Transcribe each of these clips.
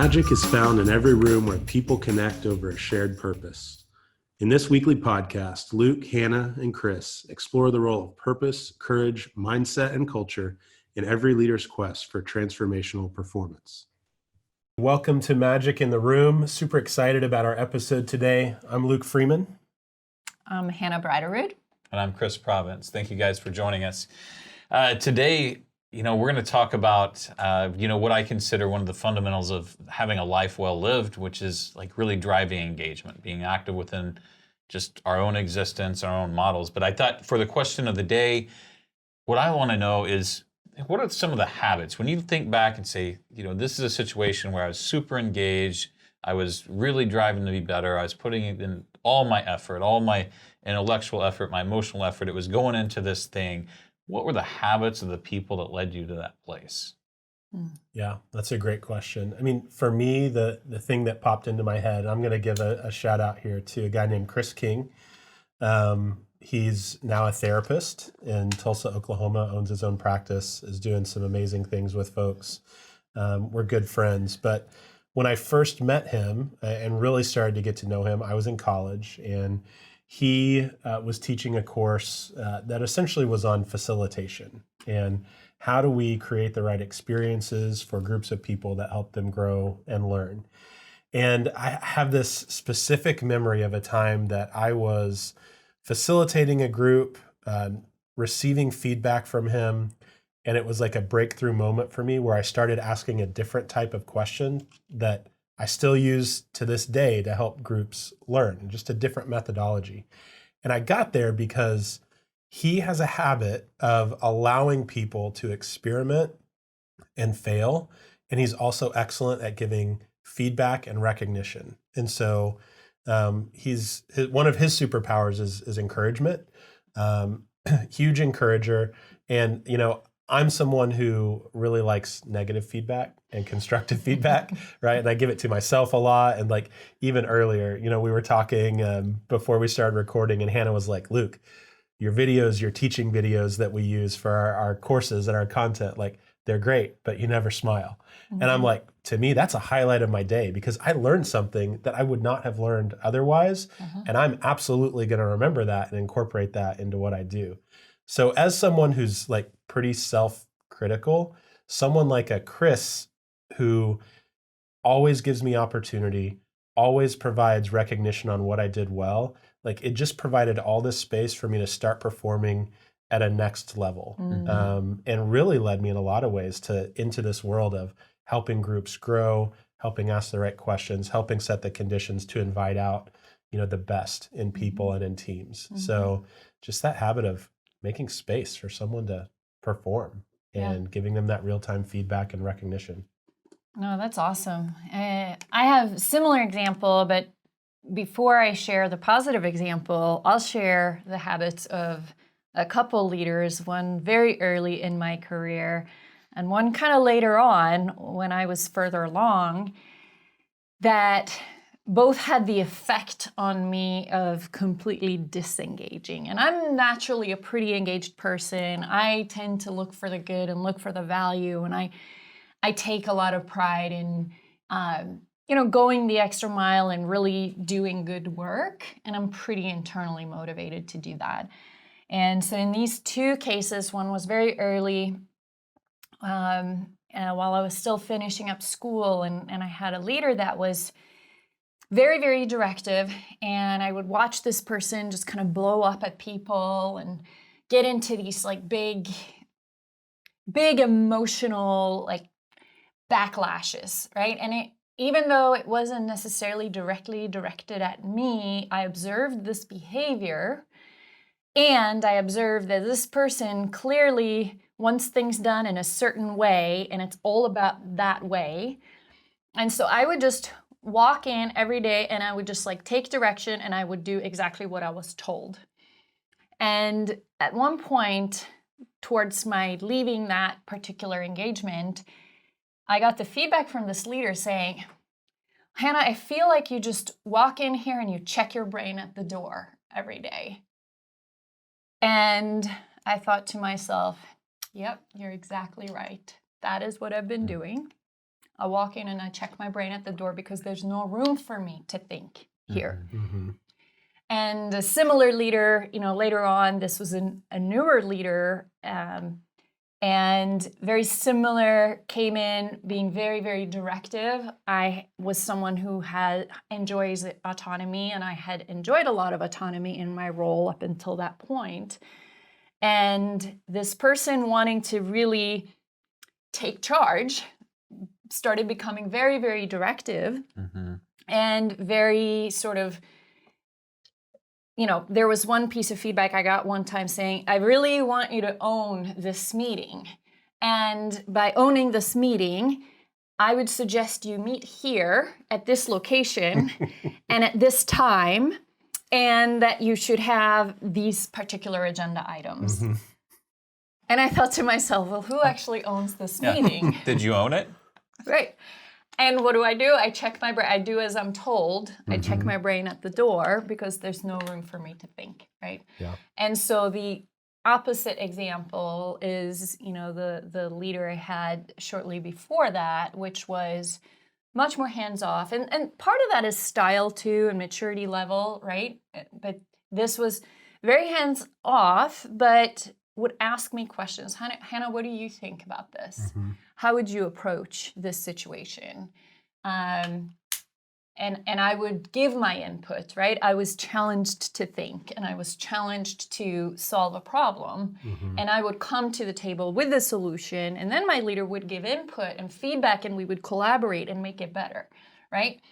Magic is found in every room where people connect over a shared purpose. In this weekly podcast, Luke, Hannah, and Chris explore the role of purpose, courage, mindset, and culture in every leader's quest for transformational performance. Welcome to Magic in the Room. Super excited about our episode today. I'm Luke Freeman. I'm Hannah Bratterud. And I'm Chris Province. Thank you guys for joining us. Today, we're going to talk about, what I consider one of the fundamentals of having a life well lived, which is like really driving engagement, being active within just our own existence, our own models. But I thought for the question of the day, what I want to know is, what are some of the habits? When you think back and say, this is a situation where I was super engaged, I was really driving to be better, I was putting in all my effort, all my intellectual effort, my emotional effort, it was going into this thing. What were the habits of the people that led you to that place? Yeah, that's a great question. I mean, for me, the thing that popped into my head, I'm going to give a shout out here to a guy named Chris King. He's now a therapist in Tulsa, Oklahoma, owns his own practice, is doing some amazing things with folks. We're good friends. But when I first met him and really started to get to know him, I was in college, and he was teaching a course that essentially was on facilitation and how do we create the right experiences for groups of people that help them grow and learn. And I have this specific memory of a time that I was facilitating a group, receiving feedback from him, and it was like a breakthrough moment for me where I started asking a different type of question that I still use to this day to help groups learn, just a different methodology. And I got there because he has a habit of allowing people to experiment and fail. And he's also excellent at giving feedback and recognition. And so one of his superpowers is encouragement, huge encourager. And, I'm someone who really likes negative feedback and constructive feedback, right? And I give it to myself a lot. And like even earlier, we were talking before we started recording, and Hannah was like, Luke, your teaching videos that we use for our courses and our content, like they're great, but you never smile. Mm-hmm. And I'm like, to me, that's a highlight of my day because I learned something that I would not have learned otherwise. Mm-hmm. And I'm absolutely going to remember that and incorporate that into what I do. So as someone who's like pretty self-critical, someone like a Chris who always gives me opportunity, always provides recognition on what I did well, like it just provided all this space for me to start performing at a next level, and really led me in a lot of ways into this world of helping groups grow, helping ask the right questions, helping set the conditions to invite out, the best in people and in teams. Mm-hmm. So just that habit of making space for someone to perform and giving them that real-time feedback and recognition. No, that's awesome. I have a similar example, but before I share the positive example, I'll share the habits of a couple leaders, one very early in my career and one kind of later on when I was further along, that both had the effect on me of completely disengaging. And I'm naturally a pretty engaged person. I tend to look for the good and look for the value. And I take a lot of pride in, going the extra mile and really doing good work. And I'm pretty internally motivated to do that. And so in these two cases, one was very early, while I was still finishing up school, and I had a leader that was very, very directive, and I would watch this person just kind of blow up at people and get into these like big emotional like backlashes, right? And even though it wasn't necessarily directly directed at me, I observed this behavior, and I observed that this person clearly wants things done in a certain way, and it's all about that way. And so I would just walk in every day and I would just like take direction and I would do exactly what I was told. And at one point, towards my leaving that particular engagement, I got the feedback from this leader saying, Hannah, I feel like you just walk in here and you check your brain at the door every day. And I thought to myself, yep, you're exactly right. That is what I've been doing. I walk in and I check my brain at the door because there's no room for me to think here. Mm-hmm. And a similar leader, later on, this was a newer leader, and very similar, came in being very, very directive. I was someone who enjoys autonomy, and I had enjoyed a lot of autonomy in my role up until that point. And this person wanting to really take charge started becoming very, very directive and very sort of, there was one piece of feedback I got one time saying, I really want you to own this meeting. And by owning this meeting, I would suggest you meet here at this location and at this time, and that you should have these particular agenda items. Mm-hmm. And I thought to myself, well, who actually owns this meeting? Did you own it? Right. And what do? I check my brain. I do as I'm told. I check my brain at the door because there's no room for me to think, right? Yeah. And so the opposite example is, the leader I had shortly before that, which was much more hands-off. And part of that is style too and maturity level, right? But this was very hands-off, but would ask me questions. Hannah, what do you think about this? Mm-hmm. How would you approach this situation? And I would give my input, right? I was challenged to think, and I was challenged to solve a problem, and I would come to the table with the solution, and then my leader would give input and feedback, and we would collaborate and make it better, right?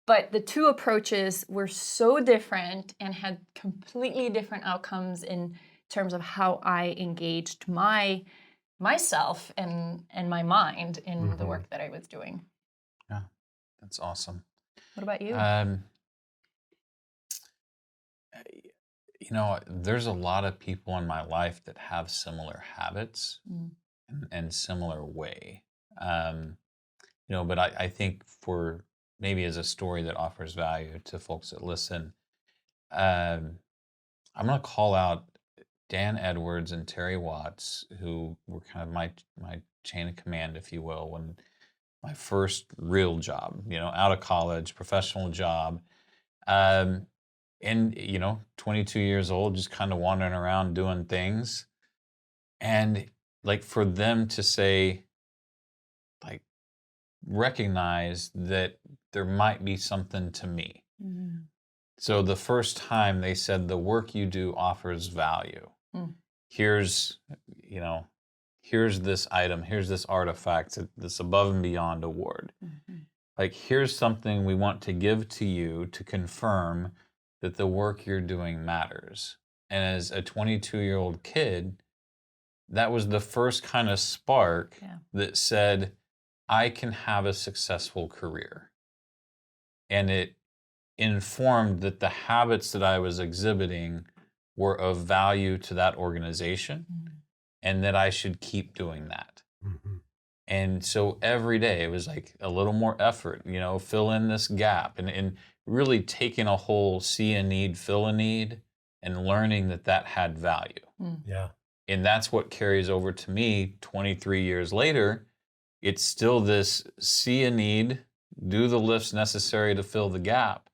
But the two approaches were so different and had completely different outcomes in terms of how I engaged myself and my mind in the work that I was doing. Yeah, that's awesome. What about you? There's a lot of people in my life that have similar habits and similar way. But I think for maybe as a story that offers value to folks that listen, I'm going to call out Dan Edwards and Terry Watts, who were kind of my chain of command, if you will, when my first real job, out of college, professional job, and 22 years old, just kind of wandering around doing things, and like for them to say, like, recognize that there might be something to me. So the first time they said, the work you do offers value. Here's this item, here's this artifact, this above and beyond award. Like, here's something we want to give to you to confirm that the work you're doing matters. And as a 22-year-old kid, that was the first kind of spark that said, I can have a successful career. And it informed that the habits that I was exhibiting were of value to that organization, and that I should keep doing that. And so every day it was like a little more effort, fill in this gap, and really taking a whole see a need, fill a need, and learning that had value. Yeah. And that's what carries over to me 23 years later. It's still this see a need, do the lifts necessary to fill the gap,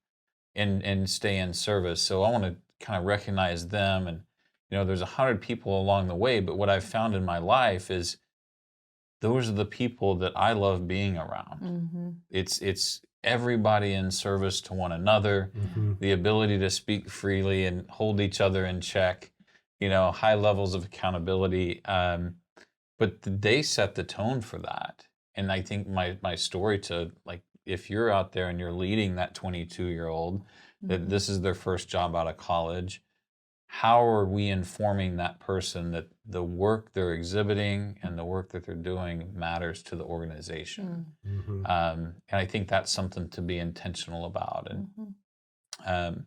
and stay in service. So I want to kind of recognize them. And there's 100 people along the way, but what I've found in my life is those are the people that I love being around. It's everybody in service to one another, the ability to speak freely and hold each other in check, high levels of accountability. But they set the tone for that. And I think my story to, like, if you're out there and you're leading that 22-year-old, that this is their first job out of college, how are we informing that person that the work they're exhibiting and the work that they're doing matters to the organization? And I think that's something to be intentional about. And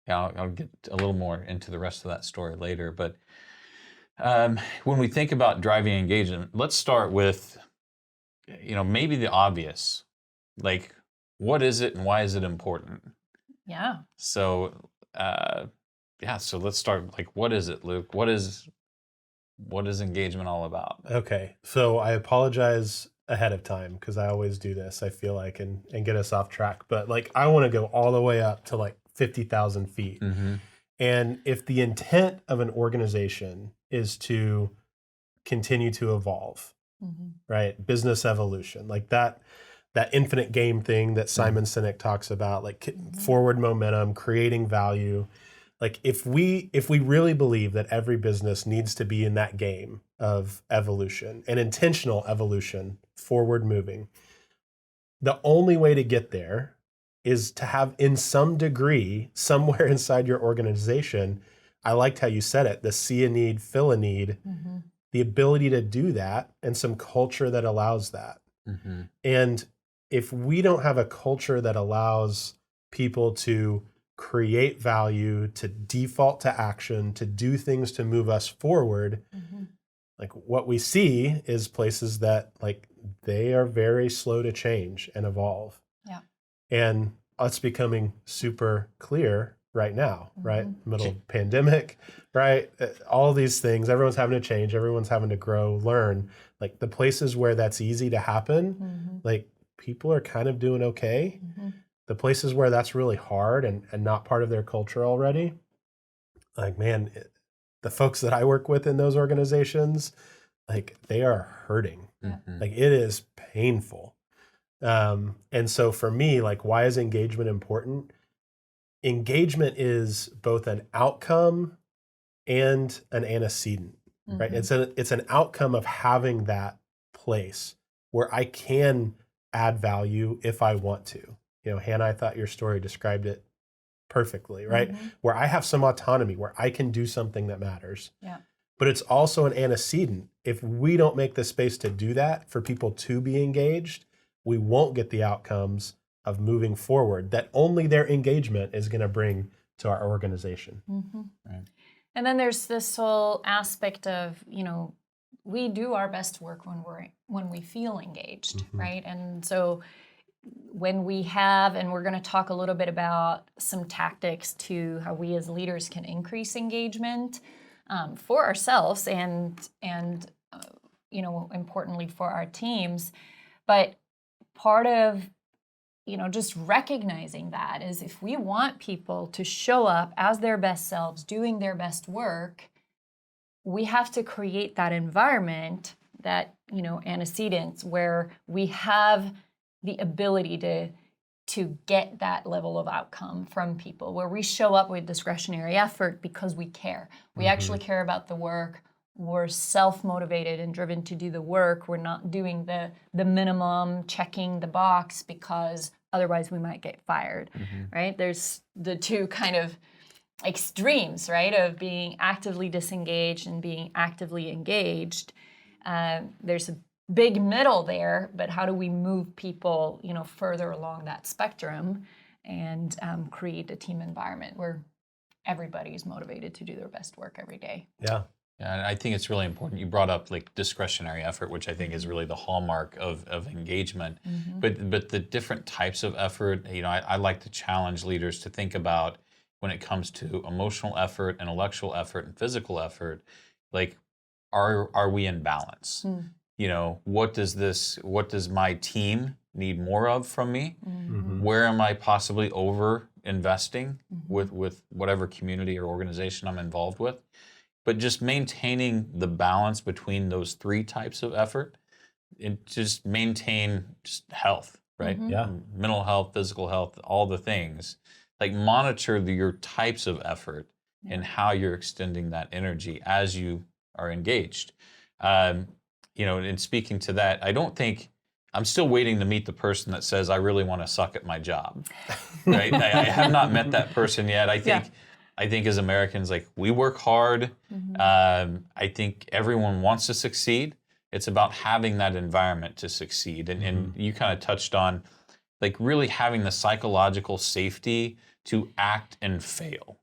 I'll get a little more into the rest of that story later. But when we think about driving engagement, let's start with, maybe the obvious, like, what is it and why is it important? Yeah. So, so let's start. Like, what is it, Luke? What is engagement all about? Okay. So I apologize ahead of time because I always do this, I feel like, and get us off track. But like, I want to go all the way up to like 50,000 feet. Mm-hmm. And if the intent of an organization is to continue to evolve, right? Business evolution, like that infinite game thing that Simon Sinek talks about, like forward momentum, creating value. Like if we really believe that every business needs to be in that game of evolution and intentional evolution, forward moving, the only way to get there is to have, in some degree, somewhere inside your organization, I liked how you said it, the see a need, fill a need, the ability to do that, and some culture that allows that. And if we don't have a culture that allows people to create value, to default to action, to do things to move us forward, like what we see is places that like they are very slow to change and evolve. Yeah. And it's becoming super clear right now, right? Middle of pandemic, right? All these things, everyone's having to change, everyone's having to grow, learn. Like the places where that's easy to happen, like people are kind of doing okay. The places where that's really hard and not part of their culture already, like, man, the folks that I work with in those organizations, like they are hurting. Like it is painful. And so for me, like, why is engagement important? Engagement is both an outcome and an antecedent, right? It's an outcome of having that place where I can add value if I want to. You know, Hannah, I thought your story described it perfectly, right? Where I have some autonomy, where I can do something that matters. Yeah. But it's also an antecedent. If we don't make the space to do that for people to be engaged, we won't get the outcomes of moving forward that only their engagement is going to bring to our organization. Right. And then there's this whole aspect of, you know, we do our best work when we feel engaged, right? And so when we have, and we're going to talk a little bit about some tactics to how we as leaders can increase engagement for ourselves and you know, importantly for our teams. But part of, you know, just recognizing that is if we want people to show up as their best selves, doing their best work, we have to create that environment, that, you know, antecedents where we have the ability to get that level of outcome from people, where we show up with discretionary effort because we care. We actually care about the work. We're self-motivated and driven to do the work. We're not doing the minimum, checking the box because otherwise we might get fired, right? There's the two kind of extremes, right, of being actively disengaged and being actively engaged. There's a big middle there, but how do we move people, you know, further along that spectrum and create a team environment where everybody's motivated to do their best work every day? Yeah. Yeah, and I think it's really important. You brought up like discretionary effort, which I think is really the hallmark of engagement. But the different types of effort, you know, I like to challenge leaders to think about when it comes to emotional effort, intellectual effort, and physical effort, like are we in balance? You know, what does my team need more of from me? Where am I possibly over investing with whatever community or organization I'm involved with? But just maintaining the balance between those three types of effort and just maintain just health, right? Yeah. Mental health, physical health, all the things. Like monitor your types of effort and how you're extending that energy as you are engaged. You know, in speaking to that, I don't think, I'm still waiting to meet the person that says, I really want to suck at my job, right? I have not met that person yet. I think as Americans, like, we work hard. I think everyone wants to succeed. It's about having that environment to succeed. And you kind of touched on, like, really having the psychological safety to act and fail.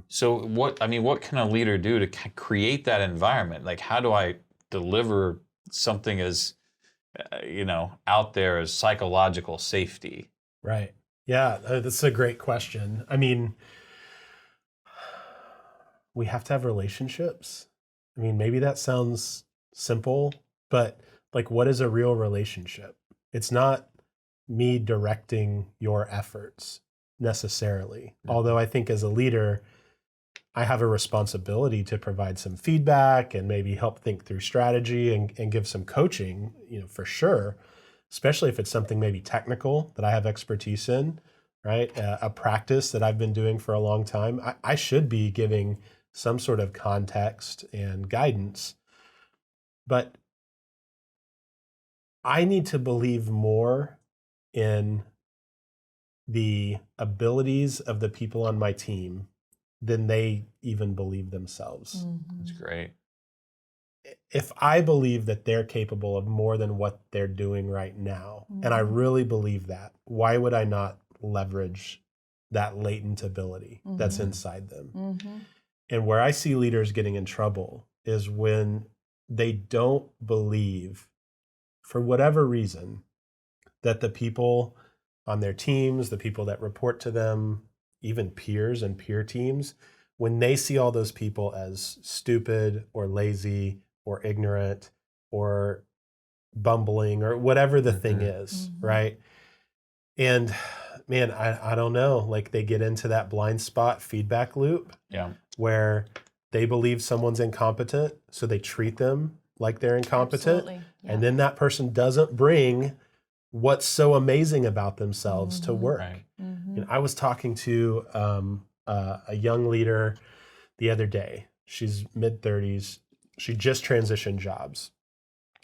So what can a leader do to create that environment? Like, how do I deliver something as, you know, out there as psychological safety? Right. Yeah, that's a great question. I mean, we have to have relationships. I mean, maybe that sounds simple, but like, what is a real relationship? It's not me directing your efforts necessarily. Although I think as a leader, I have a responsibility to provide some feedback and maybe help think through strategy and give some coaching, for sure, especially if it's something maybe technical that I have expertise in, right? A practice that I've been doing for a long time. I should be giving some sort of context and guidance, but I need to believe more in the abilities of the people on my team than they even believe themselves. That's great. If I believe that they're capable of more than what they're doing right now, and I really believe that, why would I not leverage that latent ability that's inside them? And where I see leaders getting in trouble is when they don't believe, for whatever reason, that the people on their teams, the people that report to them, even peers and peer teams, when they see all those people as stupid or lazy or ignorant or bumbling or whatever the thing is, right? And man, I don't know, like they get into that blind spot feedback loop where they believe someone's incompetent, so they treat them like they're incompetent. Absolutely. Yeah. And then that person doesn't bring what's so amazing about themselves to work. Right. And I was talking to a young leader the other day. She's mid-30s. She just transitioned jobs.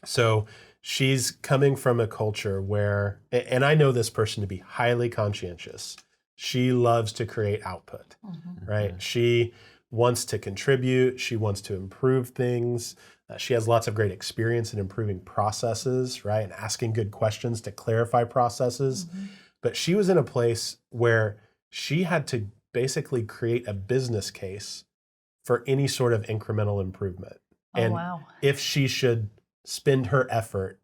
So she's coming from a culture where, and I know this person to be highly conscientious. She loves to create output, right? She wants to contribute. She wants to improve things. She has lots of great experience in improving processes, right? And asking good questions to clarify processes. But she was in a place where she had to basically create a business case for any sort of incremental improvement. And if she should spend her effort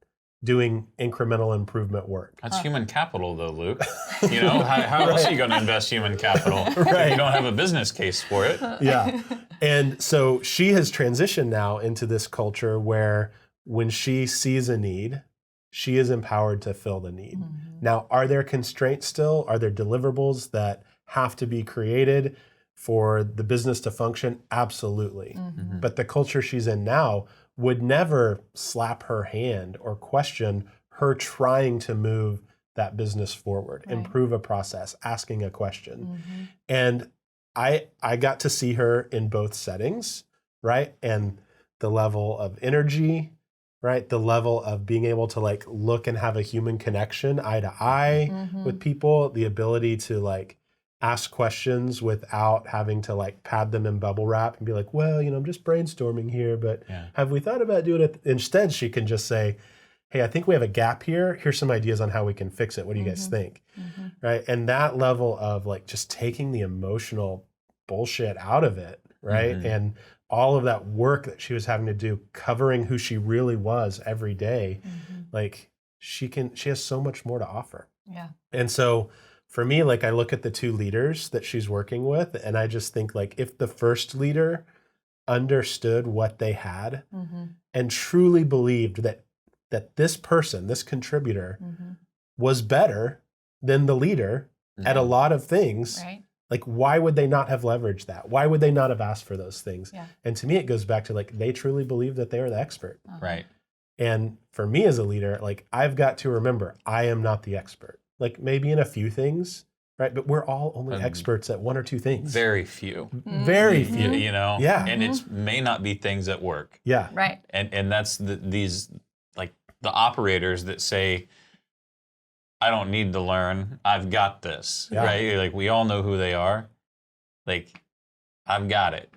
doing incremental improvement work. That's human capital, though, Luke. How else are you going to invest human capital if you don't have a business case for it? Yeah. And so she has transitioned now into this culture where when she sees a need, she is empowered to fill the need. Now, are there constraints still? Are there deliverables that have to be created for the business to function? Absolutely. But the culture she's in now would never slap her hand or question her trying to move that business forward, improve a process, asking a question. And I got to see her in both settings, right? And the level of energy, right? The level of being able to like look and have a human connection eye to eye with people, the ability to like ask questions without having to like pad them in bubble wrap and be like, well, I'm just brainstorming here, but have we thought about doing it? Instead, she can just say, hey, I think we have a gap here. Here's some ideas on how we can fix it. What do you guys think? Right? And that level of like just taking the emotional bullshit out of it, right? And all of that work that she was having to do, covering who she really was every day, like she has so much more to offer. Yeah. And so for me, like I look at the two leaders that she's working with, and I just think like if the first leader understood what they had and truly believed that this person, this contributor, was better than the leader at a lot of things, like why would they not have leveraged that? Why would they not have asked for those things? And to me, it goes back to like they truly believe that they are the expert. Right. And for me as a leader, like I've got to remember I am not the expert. Like maybe in a few things, right? But we're all only experts at one or two things. Very few. Very few. Yeah. And it may not be things at work. Yeah. Right. And that's these like the operators that say, I don't need to learn. I've got this. Right? Like we all know who they are. Like, I've got it.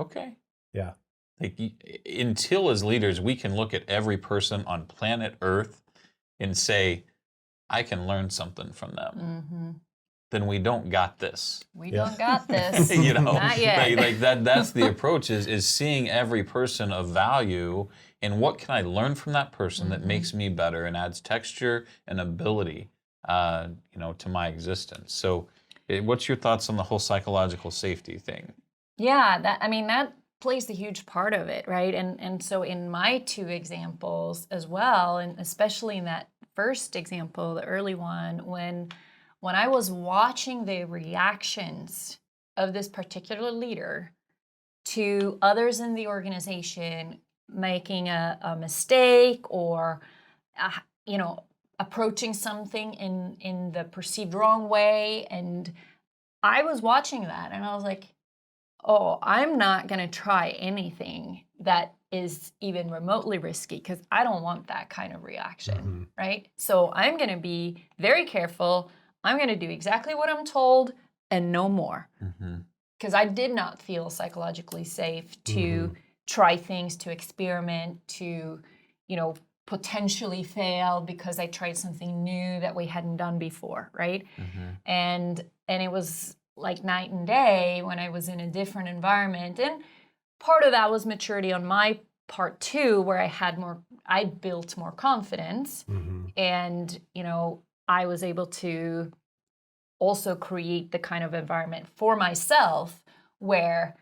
Okay. Yeah. Like until as leaders, we can look at every person on planet Earth and say, I can learn something from them. Then we don't got this. We don't got this. Not yet. Like that's the approach is seeing every person of value and what can I learn from that person that makes me better and adds texture and ability to my existence. So what's your thoughts on the whole psychological safety thing? Yeah, that plays a huge part of it, right? And so in my two examples as well, and especially in that first example, the early one, when I was watching the reactions of this particular leader to others in the organization making a mistake or approaching something in the perceived wrong way, and I was watching that and I was like, oh, I'm not going to try anything that is even remotely risky because I don't want that kind of reaction, right? So I'm going to be very careful. I'm going to do exactly what I'm told and no more. Because I did not feel psychologically safe to try things, to experiment, to, potentially fail because I tried something new that we hadn't done before, right? And it was like night and day when I was in a different environment. And part of that was maturity on my part too, where I built more confidence. And, I was able to also create the kind of environment for myself where,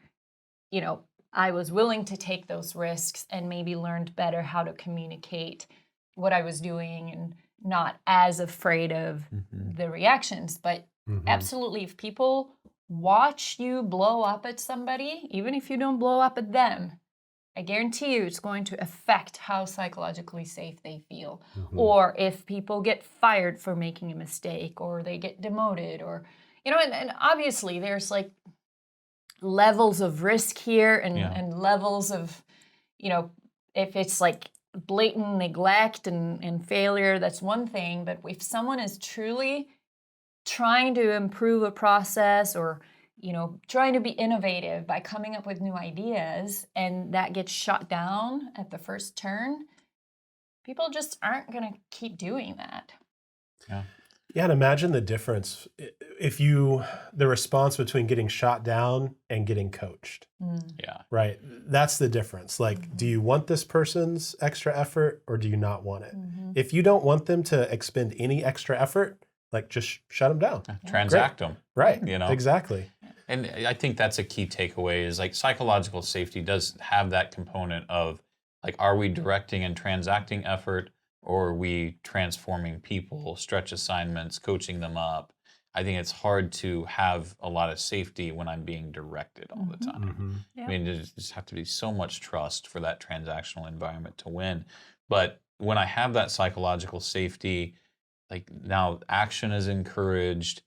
I was willing to take those risks and maybe learned better how to communicate what I was doing and not as afraid of the reactions. But absolutely, if people watch you blow up at somebody, even if you don't blow up at them, I guarantee you it's going to affect how psychologically safe they feel. Or if people get fired for making a mistake or they get demoted or, and obviously there's like levels of risk here and levels of, if it's like blatant neglect and failure, that's one thing. But if someone is truly trying to improve a process or, trying to be innovative by coming up with new ideas and that gets shot down at the first turn, people just aren't going to keep doing that. Yeah, and imagine the difference the response between getting shot down and getting coached. Right? That's the difference. Like, do you want this person's extra effort or do you not want it? If you don't want them to expend any extra effort, like just shut them down. Transact them. Right. Exactly. And I think that's a key takeaway is like psychological safety does have that component of like, are we directing and transacting effort or are we transforming people, stretch assignments, coaching them up? I think it's hard to have a lot of safety when I'm being directed all the time. I mean, there just have to be so much trust for that transactional environment to win. But when I have that psychological safety, like now action is encouraged,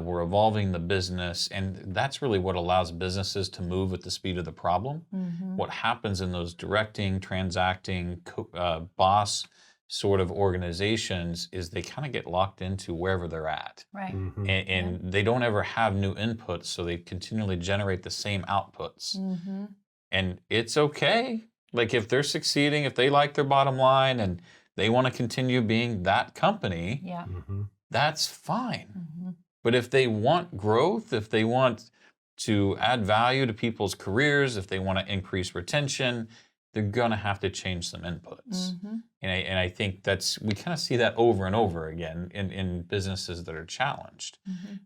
we're evolving the business, and that's really what allows businesses to move at the speed of the problem. What happens in those directing, transacting, boss sort of organizations is they kind of get locked into wherever they're at. Right. And they don't ever have new inputs, so they continually generate the same outputs. And it's okay. Like if they're succeeding, if they like their bottom line and they want to continue being that company, that's fine. But if they want growth, if they want to add value to people's careers, if they want to increase retention, they're going to have to change some inputs. And I think we kind of see that over and over again in businesses that are challenged.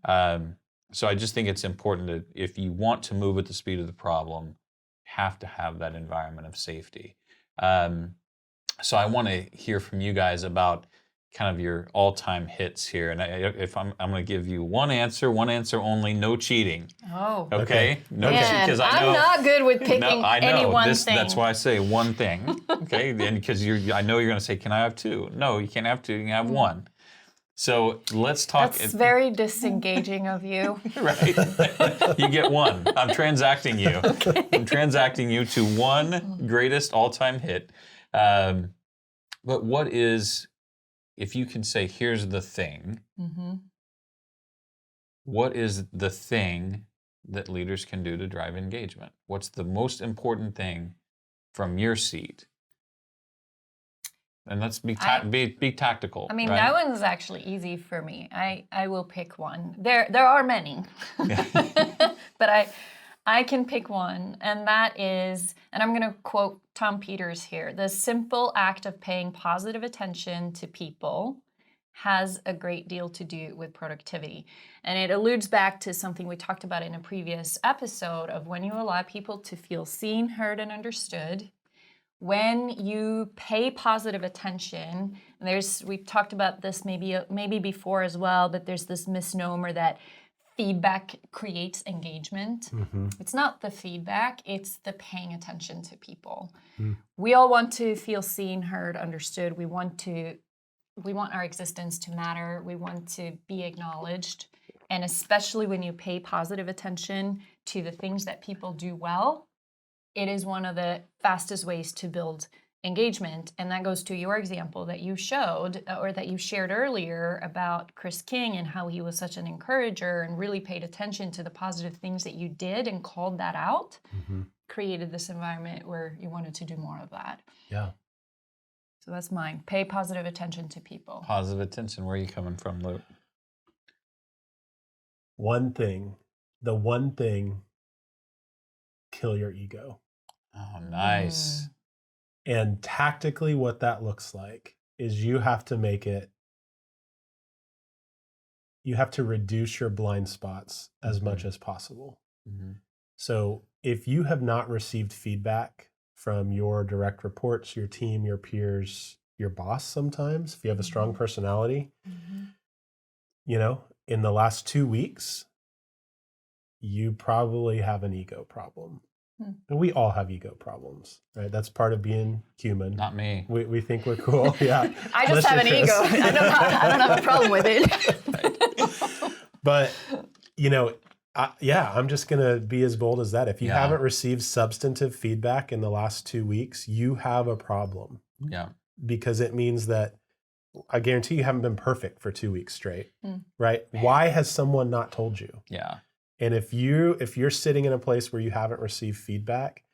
So I just think it's important that if you want to move at the speed of the problem, you have to have that environment of safety. So I want to hear from you guys about kind of your all-time hits here. And I'm going to give you one answer only, no cheating. Oh. Okay? No Man, because I know I'm not good with picking any one thing. That's why I say one thing. Okay? And because I know you're going to say, can I have two? No, you can't have two. You can have one. So let's talk. That's very disengaging of you. Right? You get one. I'm transacting you. Okay. I'm transacting you to one greatest all-time hit. But what is... If you can say, here's the thing, what is the thing that leaders can do to drive engagement? What's the most important thing from your seat? And let's be tactical. I mean, right? that one's actually easy for me. I will pick one. There are many, but I can pick one, and that is, and I'm going to quote Tom Peters here, the simple act of paying positive attention to people has a great deal to do with productivity. And it alludes back to something we talked about in a previous episode of when you allow people to feel seen, heard, and understood. When you pay positive attention, and we've talked about this maybe before as well, but there's this misnomer that feedback creates engagement. It's not the feedback, it's the paying attention to people. We all want to feel seen, heard, understood. We want our existence to matter. We want to be acknowledged. And especially when you pay positive attention to the things that people do well, it is one of the fastest ways to build engagement. And that goes to your example that you showed or that you shared earlier about Chris King and how he was such an encourager and really paid attention to the positive things that you did and called that out, created this environment where you wanted to do more of that. Yeah. So that's mine. Pay positive attention to people. Positive attention. Where are you coming from, Luke? The one thing, kill your ego. Oh, nice. And tactically what that looks like is you have to reduce your blind spots as much as possible. So if you have not received feedback from your direct reports, your team, your peers, your boss sometimes, if you have a strong personality, in the last 2 weeks, you probably have an ego problem. And we all have ego problems, right? That's part of being human. Not me. We think we're cool. Yeah. I just have an ego. I don't have a problem with it. But, I'm just going to be as bold as that. If you haven't received substantive feedback in the last 2 weeks, you have a problem. Yeah. Because it means that I guarantee you haven't been perfect for 2 weeks straight, right? Why has someone not told you? Yeah. And if you're sitting in a place where you haven't received feedback,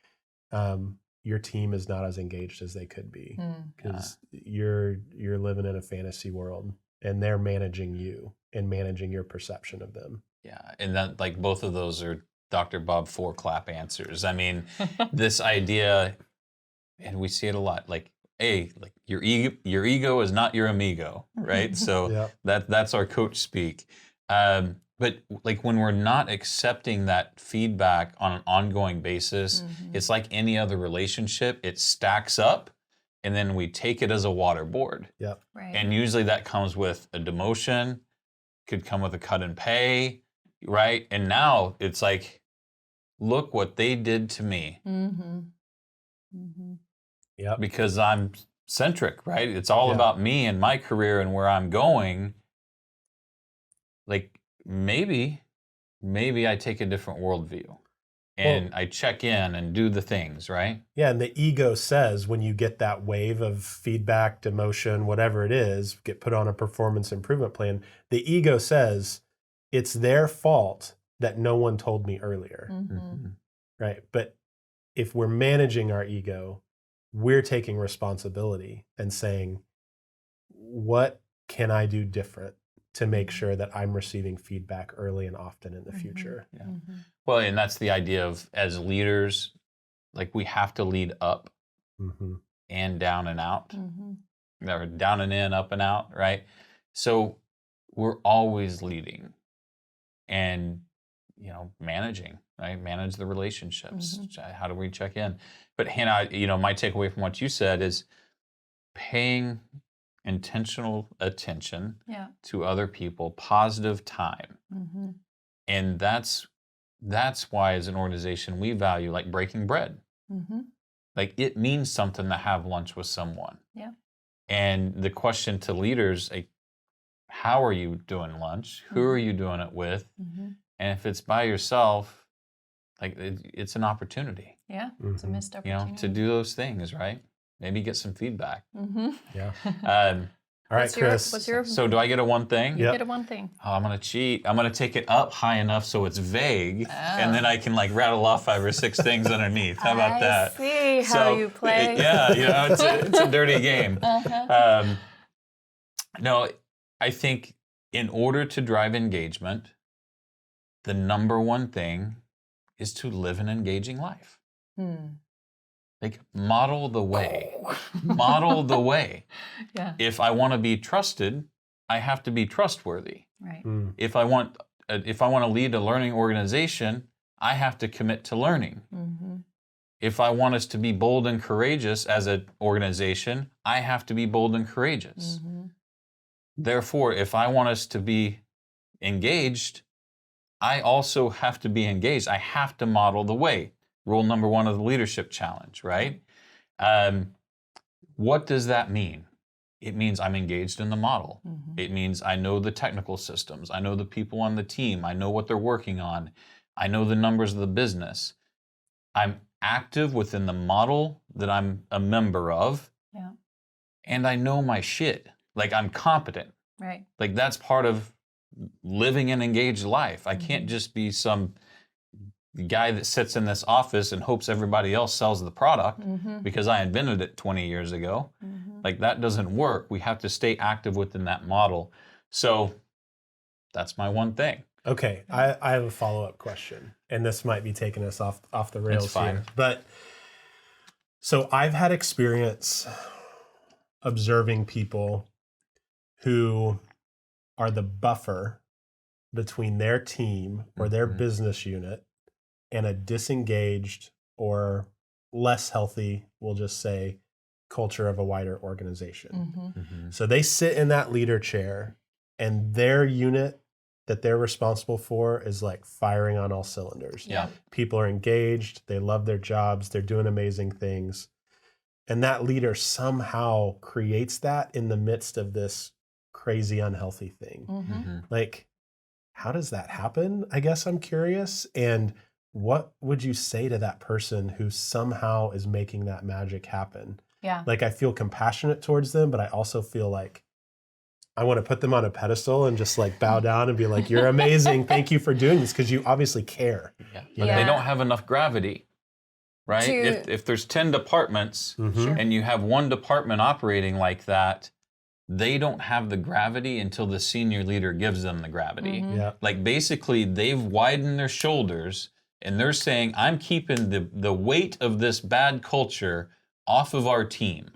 your team is not as engaged as they could be because you're living in a fantasy world and they're managing you and managing your perception of them. Yeah, and that both of those are Dr. Bob Four-clap answers. I mean, this idea, and we see it a lot. Your ego is not your amigo, right? So that's our coach speak. But when we're not accepting that feedback on an ongoing basis, it's like any other relationship. It stacks up, and then we take it as a waterboard. Yep. Right. And usually that comes with a demotion, could come with a cut in pay, right? And now it's like, look what they did to me. Yep. Because I'm centric, right? It's all about me and my career and where I'm going. Maybe I take a different worldview and I check in and do the things, right? Yeah, and the ego says when you get that wave of feedback, demotion, whatever it is, get put on a performance improvement plan, the ego says it's their fault that no one told me earlier, right? But if we're managing our ego, we're taking responsibility and saying, what can I do different to make sure that I'm receiving feedback early and often in the future? Yeah. Well, and that's the idea of, as leaders, we have to lead up and down and out, or down and in, up and out, right? So we're always leading and, managing, right? Manage the relationships. How do we check in? But Hannah, my takeaway from what you said is paying intentional attention to other people, positive time. And that's why as an organization we value breaking bread. It means something to have lunch with someone. Yeah. And the question to leaders, how are you doing lunch? Who are you doing it with? And if it's by yourself, it's an opportunity. Yeah, it's a missed opportunity. To do those things, right? Maybe get some feedback. Yeah. All right, Chris. What's your? So do I get a one thing? You get a one thing. Oh, I'm gonna cheat. I'm gonna take it up high enough so it's vague, and then I can rattle off 5 or 6 things underneath. How about that? I see how you play. Yeah, it's a dirty game. No, I think in order to drive engagement, the number one thing is to live an engaging life. Model the way. Model the way. Yeah. If I want to be trusted, I have to be trustworthy. Right. If I want to lead a learning organization, I have to commit to learning. Mm-hmm. If I want us to be bold and courageous as an organization, I have to be bold and courageous. Mm-hmm. Therefore, if I want us to be engaged, I also have to be engaged. I have to model the way. Rule number 1 of the leadership challenge, right? What does that mean? It means I'm engaged in the model. Mm-hmm. It means I know the technical systems. I know the people on the team. I know what they're working on. I know the numbers of the business. I'm active within the model that I'm a member of. Yeah. And I know my shit. Like, I'm competent. Right. Like, that's part of living an engaged life. I can't just be some guy that sits in this office and hopes everybody else sells the product because I invented it 20 years ago. Like, that doesn't work. We have to stay active within that model. So that's my one thing. Okay, I have a follow-up question, and this might be taking us off the rails It's fine. here. But so I've had experience observing people who are the buffer between their team or their business unit and a disengaged or less healthy, we'll just say, culture of a wider organization. So they sit in that leader chair, and their unit that they're responsible for is like firing on all cylinders. Yeah. People are engaged, they love their jobs, they're doing amazing things. And that leader somehow creates that in the midst of this crazy unhealthy thing. Like, how does that happen? I guess I'm curious. And what would you say to that person who somehow is making that magic happen? Yeah. Like, I feel compassionate towards them, but I also feel like I want to put them on a pedestal and just like bow down and be like, you're amazing. Thank you for doing this, because you obviously care. Yeah. But they don't have enough gravity, right? If there's 10 departments and you have one department operating like that, they don't have the gravity until the senior leader gives them the gravity. Yeah. Like, basically, they've widened their shoulders and they're saying, I'm keeping the weight of this bad culture off of our team.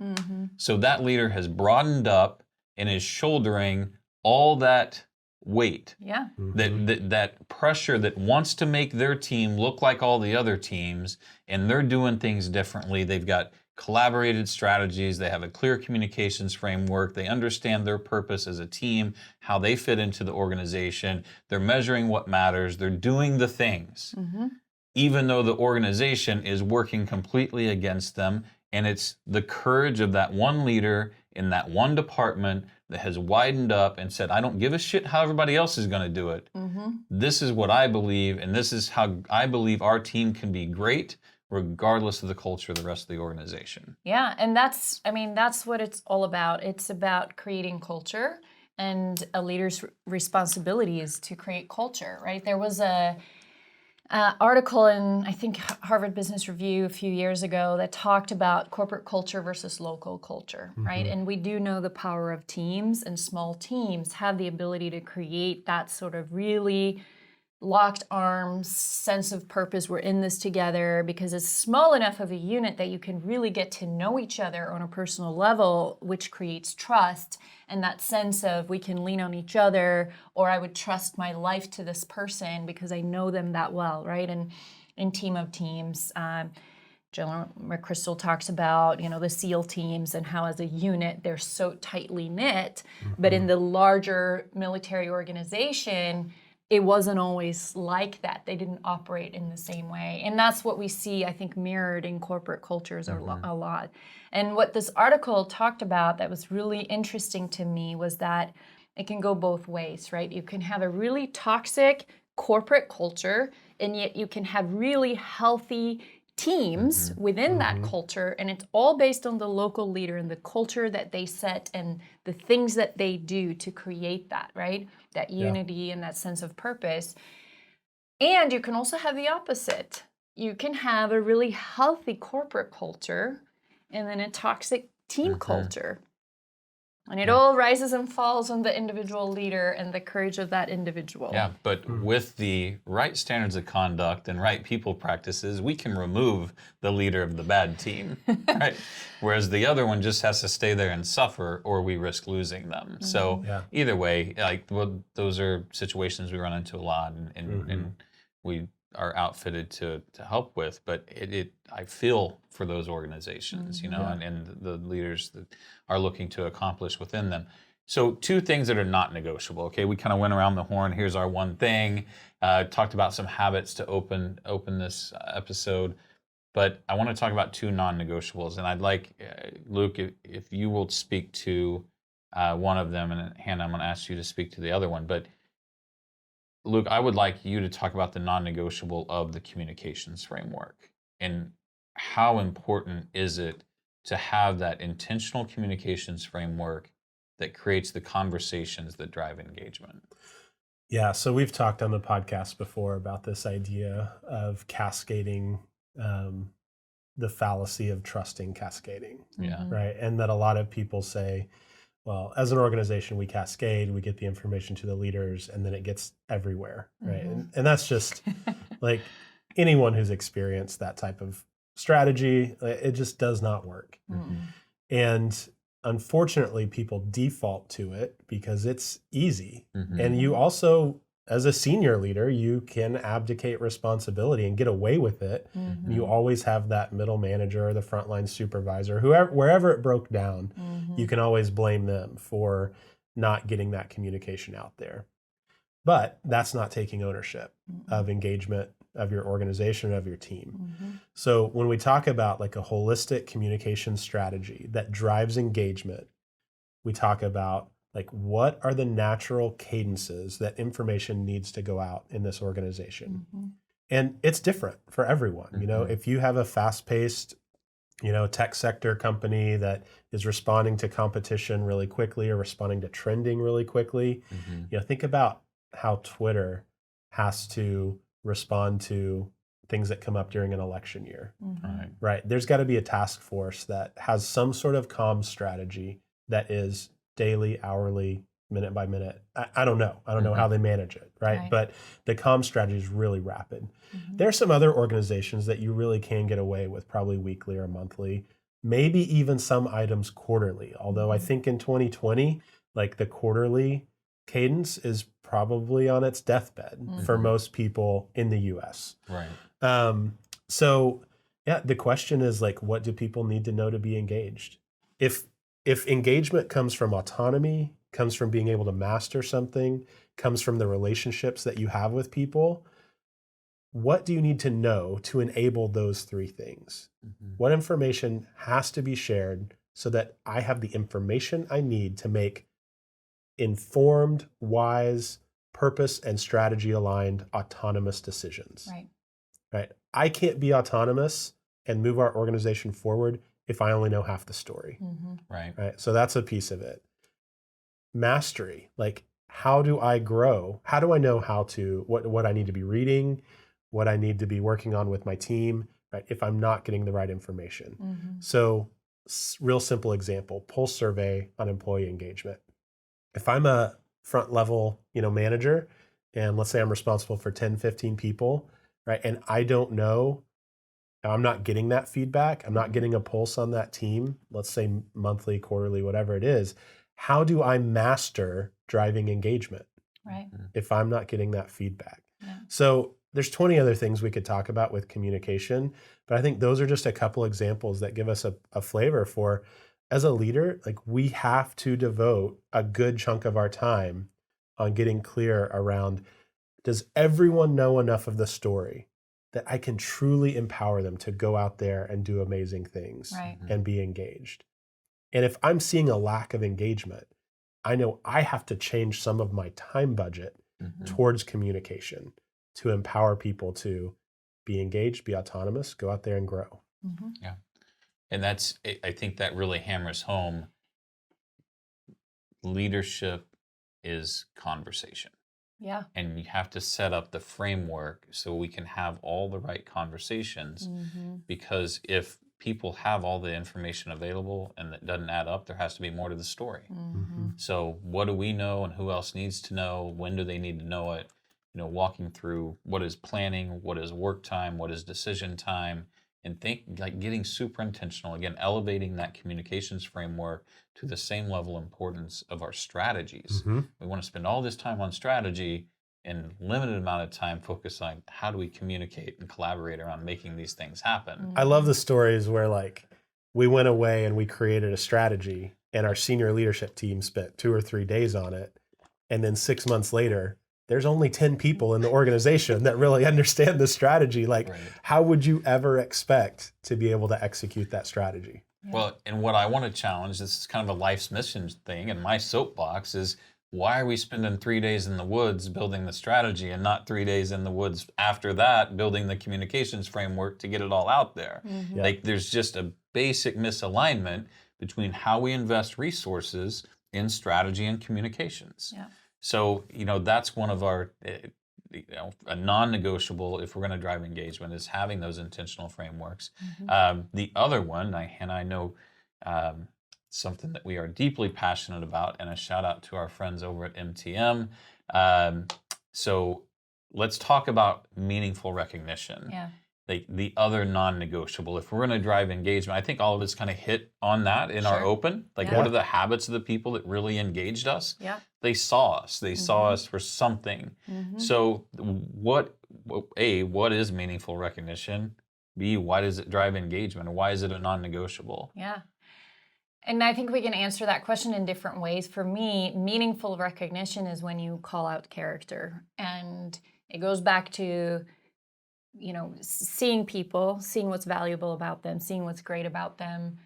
So that leader has broadened up and is shouldering all that weight, Yeah. that pressure that wants to make their team look like all the other teams, and they're doing things differently. They've got collaborated strategies. They have a clear communications framework. They understand their purpose as a team, how they fit into the organization. They're measuring what matters. They're doing the things, even though the organization is working completely against them. And it's the courage of that one leader in that one department that has widened up and said, I don't give a shit how everybody else is going to do it. This is what I believe, and this is how I believe our team can be great, regardless of the culture of the rest of the organization. Yeah, and that's what it's all about. It's about creating culture, and a leader's responsibility is to create culture, right? There was a article in, I think, Harvard Business Review a few years ago that talked about corporate culture versus local culture, right? And we do know the power of teams, and small teams have the ability to create that sort of really locked arms, sense of purpose. We're in this together, because it's small enough of a unit that you can really get to know each other on a personal level, which creates trust and that sense of we can lean on each other, or I would trust my life to this person because I know them that well, right? And in Team of Teams, General McChrystal talks about, the SEAL teams and how as a unit they're so tightly knit, but in the larger military organization, it wasn't always like that. They didn't operate in the same way. And that's what we see, I think, mirrored in corporate cultures a lot. And what this article talked about that was really interesting to me was that it can go both ways, right? You can have a really toxic corporate culture, and yet you can have really healthy teams within that culture, and it's all based on the local leader and the culture that they set and the things that they do to create that, right? That unity and that sense of purpose. And you can also have the opposite. You can have a really healthy corporate culture and then a toxic team culture. And it all rises and falls on the individual leader and the courage of that individual. Yeah, but with the right standards of conduct and right people practices, we can remove the leader of the bad team, right? Whereas the other one just has to stay there and suffer, or we risk losing them. So either way, those are situations we run into a lot, and we are outfitted to help with. But I feel for those organizations, and the leaders that are looking to accomplish within them. So 2 things that are not negotiable. Okay, we kind of went around the horn. Here's our one thing. Talked about some habits to open this episode, but I want to talk about 2 non-negotiables. And I'd like Luke, if you will speak to one of them, and Hannah, I'm going to ask you to speak to the other one. But Luke, I would like you to talk about the non-negotiable of the communications framework, and how important is it to have that intentional communications framework that creates the conversations that drive engagement. Yeah, so we've talked on the podcast before about this idea of cascading, the fallacy of trusting cascading. Yeah. Right. And that a lot of people say, well, as an organization, we cascade, we get the information to the leaders, and then it gets everywhere. Right. And that's just like anyone who's experienced that type of strategy, it just does not work. And unfortunately, people default to it because it's easy. And you also, as a senior leader, you can abdicate responsibility and get away with it. You always have that middle manager or the frontline supervisor, wherever it broke down, you can always blame them for not getting that communication out there. But that's not taking ownership of engagement of your organization, of your team. So when we talk about like a holistic communication strategy that drives engagement, we talk about like what are the natural cadences that information needs to go out in this organization. And it's different for everyone. You know, if you have a fast-paced, tech sector company that is responding to competition really quickly or responding to trending really quickly, think about how Twitter has to respond to things that come up during an election year. Right. There's got to be a task force that has some sort of comms strategy that is daily, hourly, minute by minute. I don't know. I don't know how they manage it. Right. But the comms strategy is really rapid. There are some other organizations that you really can get away with probably weekly or monthly, maybe even some items quarterly. Although I think in 2020, like the quarterly cadence is probably on its deathbed for most people in the US. Right. So yeah, the question is like, what do people need to know to be engaged? If engagement comes from autonomy, comes from being able to master something, comes from the relationships that you have with people, what do you need to know to enable those 3 things? What information has to be shared so that I have the information I need to make informed, wise, purpose and strategy aligned, autonomous decisions. Right. I can't be autonomous and move our organization forward if I only know half the story. Right. So that's a piece of it. Mastery, like how do I grow? How do I know what I need to be reading, what I need to be working on with my team, right? If I'm not getting the right information. So real simple example, pulse survey on employee engagement. If I'm a front level, manager, and let's say I'm responsible for 10, 15 people, right? And I don't know, I'm not getting that feedback. I'm not getting a pulse on that team, let's say monthly, quarterly, whatever it is. How do I master driving engagement? Right. If I'm not getting that feedback. So there's 20 other things we could talk about with communication, but I think those are just a couple examples that give us a flavor for, as a leader, like we have to devote a good chunk of our time on getting clear around, does everyone know enough of the story that I can truly empower them to go out there and do amazing things and be engaged? And if I'm seeing a lack of engagement, I know I have to change some of my time budget towards communication to empower people to be engaged, be autonomous, go out there and grow. Yeah. And I think that really hammers home, leadership is conversation. Yeah. And you have to set up the framework so we can have all the right conversations. Because if people have all the information available and that doesn't add up, there has to be more to the story. So what do we know and who else needs to know? When do they need to know it? Walking through what is planning, what is work time, what is decision time, and getting super intentional, again, elevating that communications framework to the same level of importance of our strategies. We want to spend all this time on strategy and limited amount of time focus on how do we communicate and collaborate around making these things happen. I love the stories where like we went away and we created a strategy and our senior leadership team spent 2 or 3 days on it. And then 6 months later, there's only 10 people in the organization that really understand the strategy. Like, how would you ever expect to be able to execute that strategy? Well, and what I want to challenge, this is kind of a life's mission thing, and my soapbox is, why are we spending 3 days in the woods building the strategy and not 3 days in the woods after that building the communications framework to get it all out there? Like, there's just a basic misalignment between how we invest resources in strategy and communications. So, that's one of our, a non-negotiable, if we're going to drive engagement, is having those intentional frameworks. The other one, Hannah, I know something that we are deeply passionate about, and a shout out to our friends over at MTM. So let's talk about meaningful recognition. The other non-negotiable. If we're going to drive engagement, I think all of us kind of hit on that in our open. Like, what are the habits of the people that really engaged us? They saw us. They saw us for something. So what is meaningful recognition? B, why does it drive engagement? Or why is it a non-negotiable? And I think we can answer that question in different ways. For me, meaningful recognition is when you call out character. And it goes back to seeing people, seeing what's valuable about them, seeing what's great about them,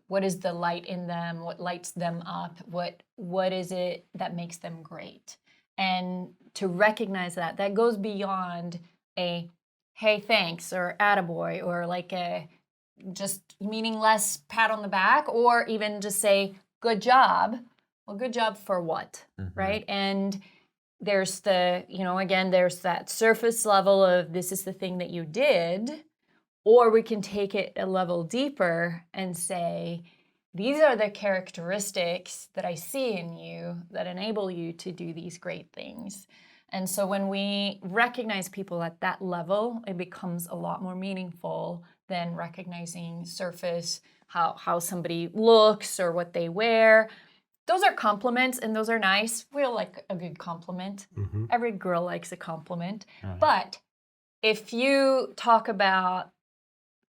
what is the light in them, what lights them up, what is it that makes them great. And to recognize that goes beyond a, hey, thanks, or attaboy, or like a just meaningless pat on the back, or even just say, good job. Well, good job for what, right? And there's there's that surface level of this is the thing that you did, or we can take it a level deeper and say, these are the characteristics that I see in you that enable you to do these great things. And so when we recognize people at that level, it becomes a lot more meaningful than recognizing surface, how somebody looks or what they wear. Those are compliments, and those are nice. We all like a good compliment. Every girl likes a compliment. But if you talk about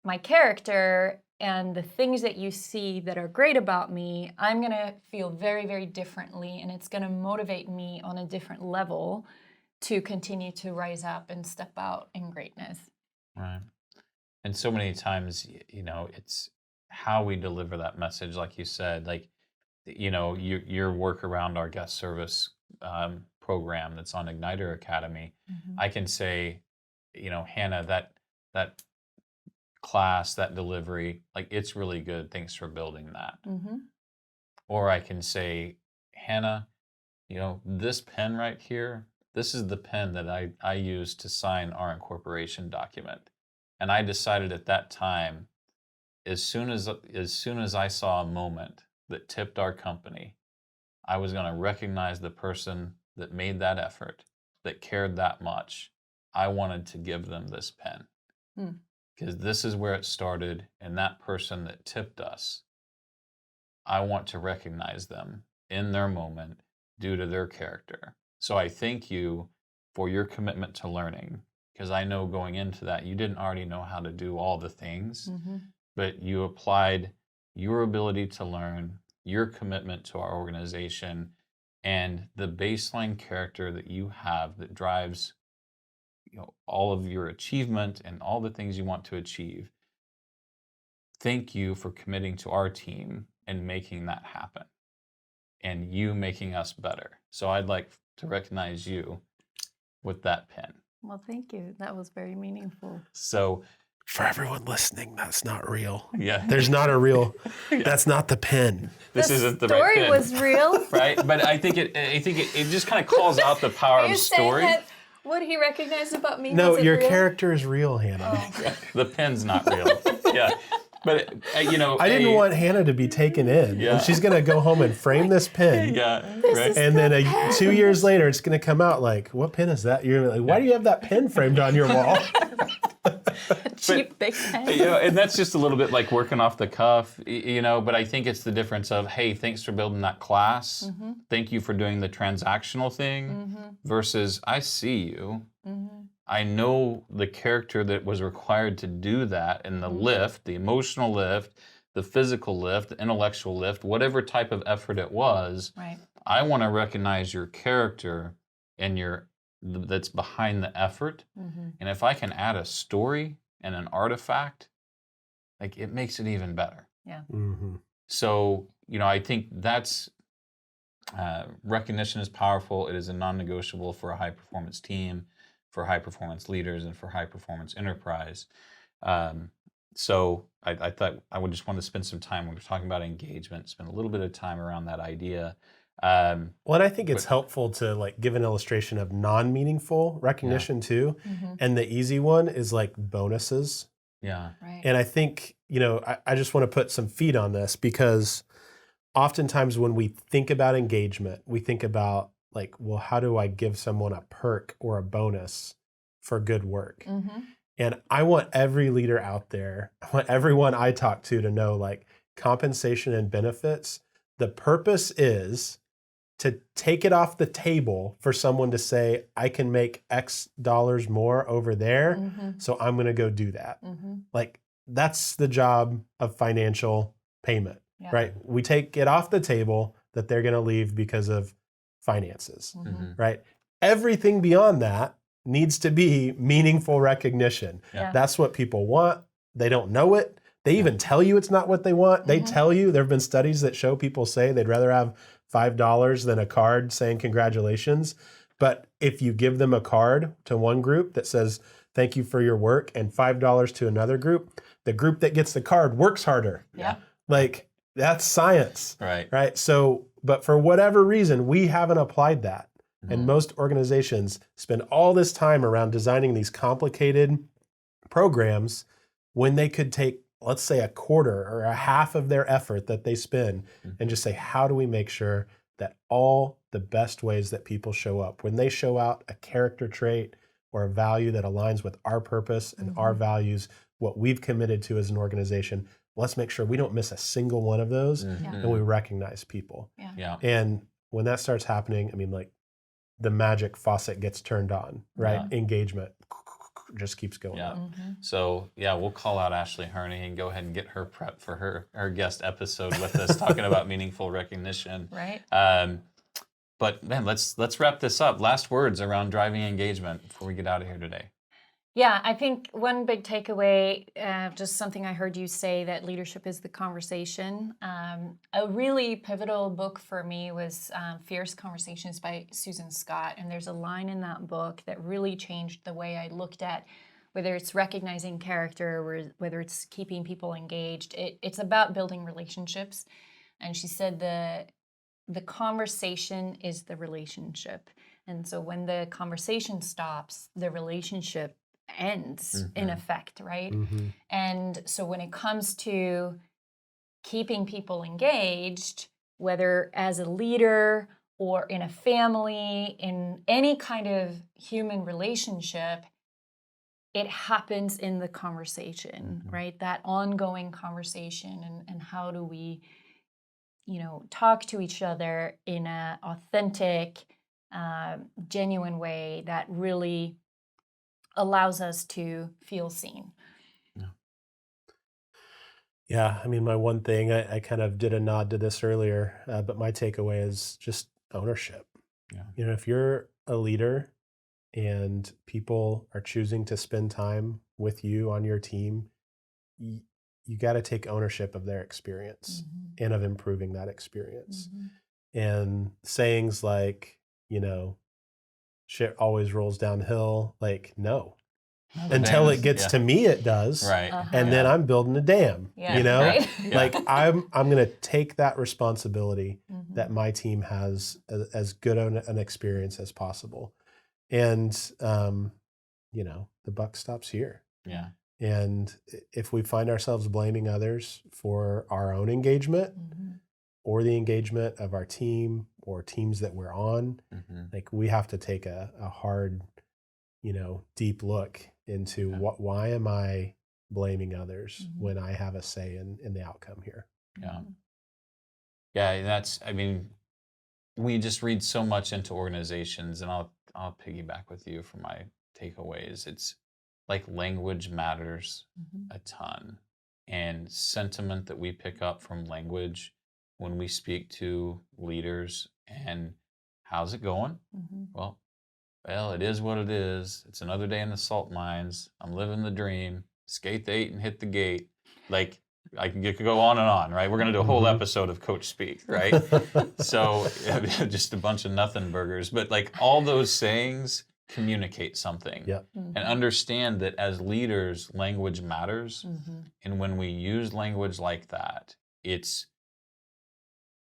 my character and the things that you see that are great about me, I'm going to feel very, very differently, and it's going to motivate me on a different level to continue to rise up and step out in greatness. Right. And so many times, it's how we deliver that message, like you said, like, your work around our guest service program that's on Igniter Academy. I can say, Hannah, that class, that delivery, like, it's really good. Thanks for building that. Or I can say, Hannah, this pen right here, this is the pen that I use to sign our incorporation document. And I decided at that time, as soon as I saw a moment that tipped our company, I was going to recognize the person that made that effort, that cared that much. I wanted to give them this pen because this is where it started, and that person that tipped us, I want to recognize them in their moment due to their character. So I thank you for your commitment to learning, because I know going into that, you didn't already know how to do all the things, but you applied your ability to learn, your commitment to our organization, and the baseline character that you have that drives all of your achievement and all the things you want to achieve. Thank you for committing to our team and making that happen, and you making us better. So I'd like to recognize you with that pen. Well, thank you. That was very meaningful. So For everyone listening, that's not real. yeah, There's not a real, that's not the pen. this isn't the right story pen. was real. Right? But I think it just kind of calls out the power Are of you story. saying that what he recognized about me No, wasn't your real? character is real, Hannah. Oh. The pen's not real. Yeah. But I didn't want Hannah to be taken in. Yeah. And she's going to go home and frame this pin. Yeah, right. And then 2 years later, it's going to come out like, what pin is that? You're like, why do you have that pin framed on your wall? Cheap big pen. And that's just a little bit like working off the cuff, but I think it's the difference of, hey, thanks for building that class. Thank you for doing the transactional thing versus I see you. I know the character that was required to do that and the lift, the emotional lift, the physical lift, the intellectual lift, whatever type of effort it was. Right. I want to recognize your character and that's behind the effort. And if I can add a story and an artifact, like it makes it even better. Yeah. So, I think that's recognition is powerful. It is a non-negotiable for a high-performance team, for high-performance leaders, and for high-performance enterprise. So I thought I would just want to spend some time when we're talking about engagement, spend a little bit of time around that idea. Well, and I think it's helpful to like give an illustration of non-meaningful recognition too. And the easy one is like bonuses. Yeah. Right. And I think, I just want to put some feet on this because oftentimes when we think about engagement, we think about like, well, how do I give someone a perk or a bonus for good work? And I want every leader out there, I want everyone I talk to know like compensation and benefits. The purpose is to take it off the table for someone to say, I can make X dollars more over there, so I'm going to go do that. Like, that's the job of financial payment, right? We take it off the table that they're going to leave because of finances, right? Everything beyond that needs to be meaningful recognition. That's what people want. They don't know it. They even tell you it's not what they want. They tell you, there have been studies that show people say they'd rather have $5 than a card saying congratulations. But if you give them a card to one group that says, thank you for your work, and $5 to another group, the group that gets the card works harder. Like, that's science. Right. So, but for whatever reason, we haven't applied that. And most organizations spend all this time around designing these complicated programs when they could take, let's say, a quarter or a half of their effort that they spend and just say, how do we make sure that all the best ways that people show up, when they show out a character trait or a value that aligns with our purpose and our values, what we've committed to as an organization, let's make sure we don't miss a single one of those and we recognize people. And when that starts happening, I mean, like, the magic faucet gets turned on, right? Engagement just keeps going up. So, we'll call out Ashley Herney and go ahead and get her prep for her guest episode with us talking about meaningful recognition. Right. But man, let's wrap this up. Last words around driving engagement before we get out of here today. Yeah, I think one big takeaway, just something I heard you say, that leadership is the conversation. A really pivotal book for me was Fierce Conversations by Susan Scott. And there's a line in that book that really changed the way I looked at whether it's recognizing character or whether it's keeping people engaged. It's about building relationships. And she said the conversation is the relationship. And so when the conversation stops, the relationship ends in effect, right? And so when it comes to keeping people engaged, whether as a leader or in a family, in any kind of human relationship, it happens in the conversation, right? That ongoing conversation, and how do we, talk to each other in an authentic, genuine way that really allows us to feel seen. Yeah, I mean, my one thing, I kind of did a nod to this earlier, but my takeaway is just ownership. If you're a leader and people are choosing to spend time with you on your team, you got to take ownership of their experience and of improving that experience. And sayings like, shit always rolls downhill. Like, no. Until it gets to me, it does. Right. And then I'm building a dam, Right. Like, I'm going to take that responsibility that my team has as good an experience as possible. And, the buck stops here. And if we find ourselves blaming others for our own engagement or the engagement of our team or teams that we're on, like we have to take a hard, deep look into why am I blaming others when I have a say in the outcome here? Yeah. Yeah, and that's, we just read so much into organizations, and I'll piggyback with you for my takeaways. It's like language matters a ton, and sentiment that we pick up from language when we speak to leaders. And how's it going? Well, it is what it is. It's another day in the salt mines. I'm living the dream. Skate the 8 and hit the gate. Like, I could go on and on, right? We're going to do a whole episode of Coach Speak, right? So just a bunch of nothing burgers. But like all those sayings communicate something. And understand that as leaders, language matters. And when we use language like that, it's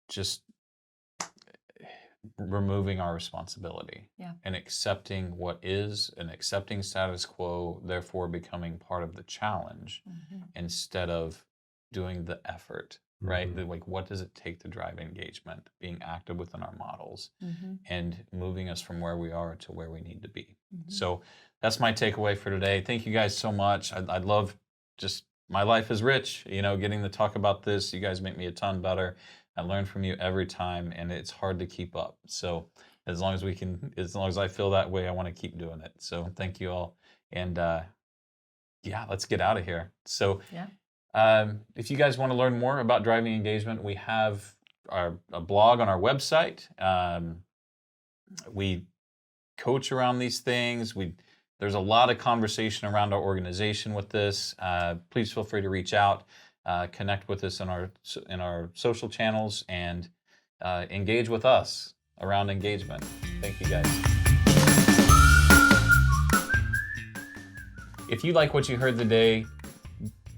just removing our responsibility and accepting what is and accepting status quo, therefore becoming part of the challenge instead of doing the effort, right? Like, what does it take to drive engagement, being active within our models and moving us from where we are to where we need to be. So that's my takeaway for today. Thank you guys so much. I'd love just, my life is rich, getting to talk about this. You guys make me a ton better. I learn from you every time, and it's hard to keep up. So as long as I feel that way, I want to keep doing it. So thank you all. And let's get out of here. So if you guys want to learn more about driving engagement, we have a blog on our website. We coach around these things. There's a lot of conversation around our organization with this. Please feel free to reach out. Connect with us in our social channels and engage with us around engagement. Thank you guys. If you like what you heard today,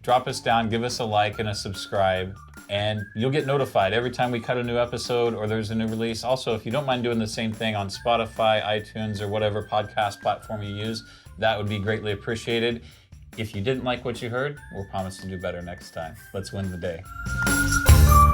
drop us down, give us a like and a subscribe, and you'll get notified every time we cut a new episode or there's a new release. Also, if you don't mind doing the same thing on Spotify, iTunes, or whatever podcast platform you use, that would be greatly appreciated. If you didn't like what you heard, we'll promise to do better next time. Let's win the day.